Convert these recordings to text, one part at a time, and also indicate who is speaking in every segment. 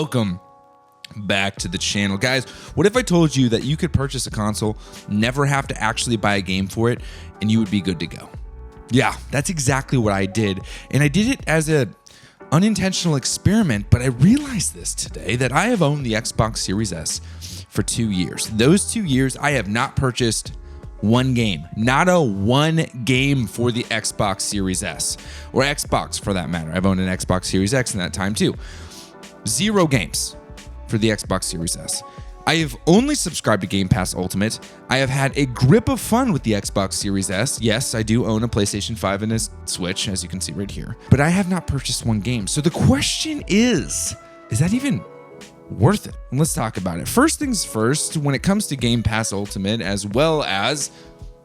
Speaker 1: welcome back to the channel. Guys, what if I told you that you could purchase a console, never have to actually buy a game for it, and you would be good to go? Yeah, that's exactly what I did. And I did it as an unintentional experiment, but I realized this today, that I have owned the Xbox Series S for 2 years. Those 2 years, I have not purchased one game, not a one game for the Xbox Series S, or Xbox for that matter. I've owned an Xbox Series X in that time too. 0 games for the Xbox Series S. I have only subscribed to Game Pass Ultimate. I have had a grip of fun with the Xbox Series S. Yes, I do own a PlayStation 5 and a Switch, as you can see right here, but I have not purchased one game. So the question is that even worth it? And let's talk about it. First things first, when it comes to Game Pass Ultimate, as well as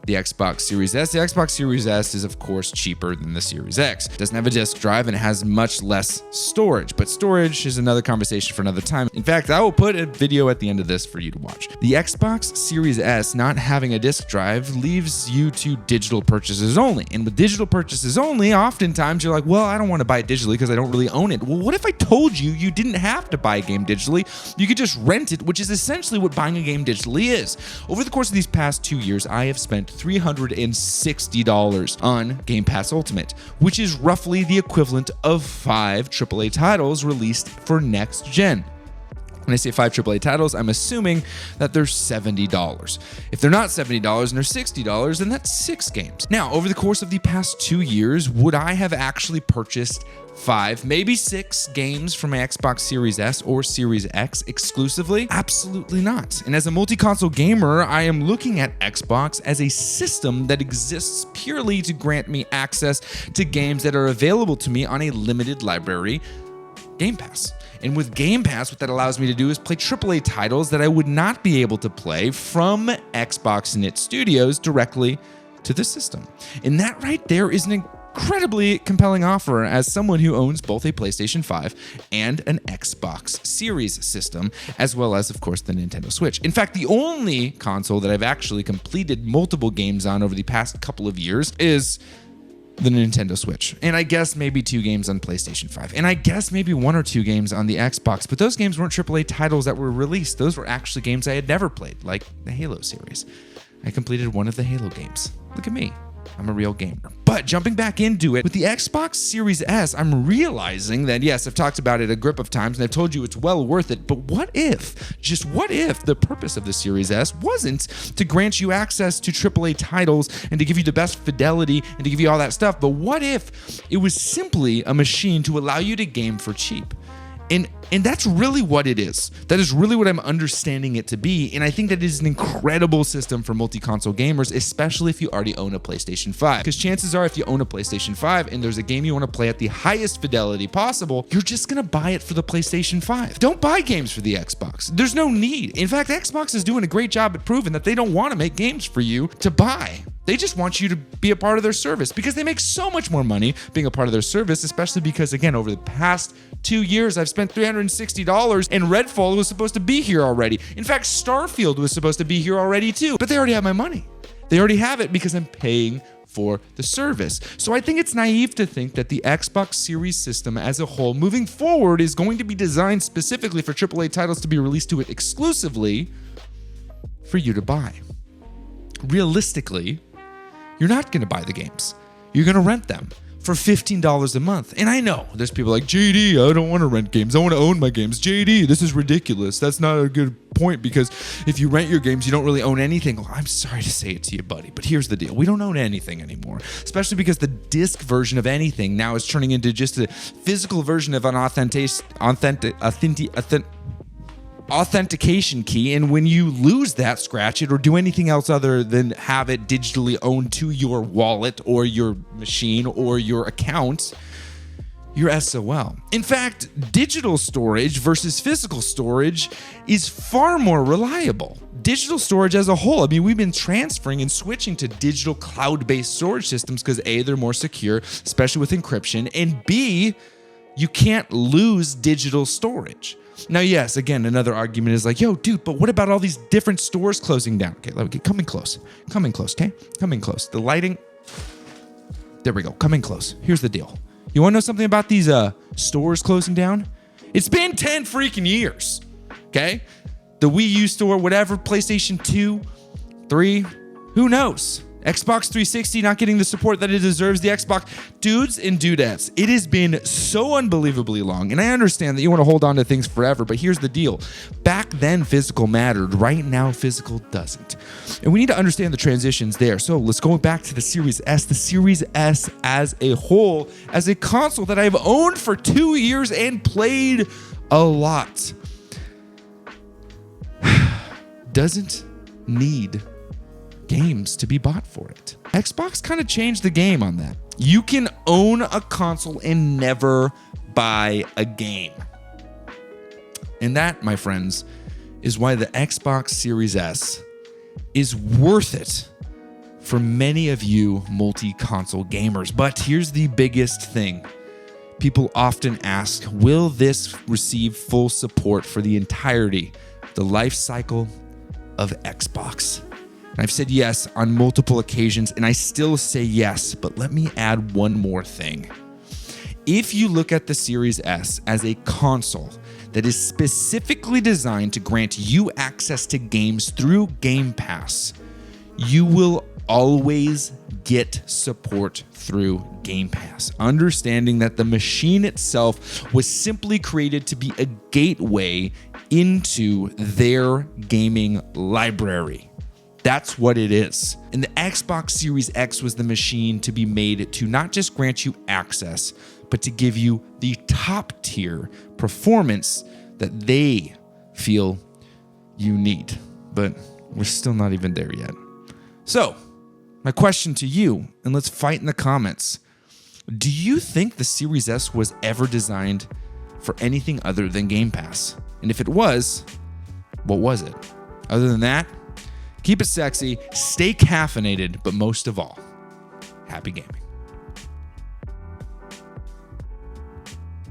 Speaker 1: the Xbox Series S, the Xbox Series S is of course cheaper than the Series X. It doesn't have a disk drive and it has much less storage, but storage is another conversation for another time. In fact, I will put a video at the end of this for you to watch. The Xbox Series S not having a disk drive leaves you to digital purchases only. And with digital purchases only, oftentimes you're like, well, I don't want to buy it digitally because I don't really own it. Well, what if I told you you didn't have to buy a game digitally? You could just rent it, which is essentially what buying a game digitally is. Over the course of these past 2 years, I have spent $360 on Game Pass Ultimate, which is roughly the equivalent of 5 AAA titles released for next gen. When I say 5 AAA titles, I'm assuming that they're $70. If they're not $70 and they're $60, then that's 6 games. Now, over the course of the past 2 years, would I have actually purchased 5, maybe 6 games from my Xbox Series S or Series X exclusively? Absolutely not. And as a multi-console gamer, I am looking at Xbox as a system that exists purely to grant me access to games that are available to me on a limited library, Game Pass. And with Game Pass, what that allows me to do is play AAA titles that I would not be able to play from Xbox Knit Studios directly to the system. And that right there is an incredibly compelling offer as someone who owns both a PlayStation 5 and an Xbox Series system, as well as, of course, the Nintendo Switch. In fact, the only console that I've actually completed multiple games on over the past couple of years is the Nintendo Switch. And I guess maybe 2 games on PlayStation 5. And I guess maybe 1 or 2 games on the Xbox. But those games weren't AAA titles that were released. Those were actually games I had never played, like the Halo series. I completed 1 of the Halo games. Look at me. I'm a real gamer. But jumping back into it, with the Xbox Series S, I'm realizing that, yes, I've talked about it a grip of times, and I've told you it's well worth it, but what if, just what if, the purpose of the Series S wasn't to grant you access to AAA titles and to give you the best fidelity and to give you all that stuff, but what if it was simply a machine to allow you to game for cheap? And that's really what it is. That is really what I'm understanding it to be. And I think that is an incredible system for multi-console gamers, especially if you already own a PlayStation 5. Because chances are, if you own a PlayStation 5 and there's a game you want to play at the highest fidelity possible, you're just going to buy it for the PlayStation 5. Don't buy games for the Xbox. There's no need. In fact, Xbox is doing a great job at proving that they don't want to make games for you to buy. They just want you to be a part of their service because they make so much more money being a part of their service, especially because, again, over the past 2 years, I've spent $360 and Redfall was supposed to be here already. In fact, Starfield was supposed to be here already too, but they already have my money. They already have it because I'm paying for the service. So I think it's naive to think that the Xbox Series system as a whole moving forward is going to be designed specifically for AAA titles to be released to it exclusively for you to buy. Realistically, you're not going to buy the games. You're going to rent them for $15 a month. And I know there's people like, JD, I don't want to rent games. I want to own my games. JD, this is ridiculous. That's not a good point because if you rent your games, you don't really own anything. Well, I'm sorry to say it to you, buddy, but here's the deal. We don't own anything anymore, especially because the disc version of anything now is turning into just a physical version of an authentication key, and when you lose that, scratch it, or do anything else other than have it digitally owned to your wallet or your machine or your account, you're SOL. In fact, digital storage versus physical storage is far more reliable. Digital storage as a whole, I mean, we've been transferring and switching to digital cloud-based storage systems because A, they're more secure, especially with encryption, and B, you can't lose digital storage. Now, yes, again, another argument is like, yo, dude, but what about all these different stores closing down? Okay, let me get coming close, okay? Coming close. The lighting, there we go, coming close. Here's the deal. You want to know something about these stores closing down? It's been 10 freaking years. Okay? The Wii U store, whatever, PlayStation 2, 3, who knows? Xbox 360 not getting the support that it deserves. The Xbox dudes and dudettes. It has been so unbelievably long. And I understand that you want to hold on to things forever, but here's the deal. Back then, physical mattered. Right now, physical doesn't. And we need to understand the transitions there. So let's go back to the Series S. The Series S as a whole, as a console that I've owned for 2 years and played a lot, doesn't need games to be bought for it. Xbox kind of changed the game on that. You can own a console and never buy a game. And that, my friends, is why the Xbox Series S is worth it for many of you multi-console gamers. But here's the biggest thing. People often ask, will this receive full support for the entirety, the life cycle of Xbox? And I've said yes on multiple occasions, and I still say yes, but let me add one more thing. If you look at the Series S as a console that is specifically designed to grant you access to games through Game Pass, you will always get support through Game Pass, understanding that the machine itself was simply created to be a gateway into their gaming library. That's what it is. And the Xbox Series X was the machine to be made to not just grant you access, but to give you the top tier performance that they feel you need. But we're still not even there yet. So, my question to you, and let's fight in the comments. Do you think the Series S was ever designed for anything other than Game Pass? And if it was, what was it? Other than that, keep it sexy, stay caffeinated, but most of all, happy gaming.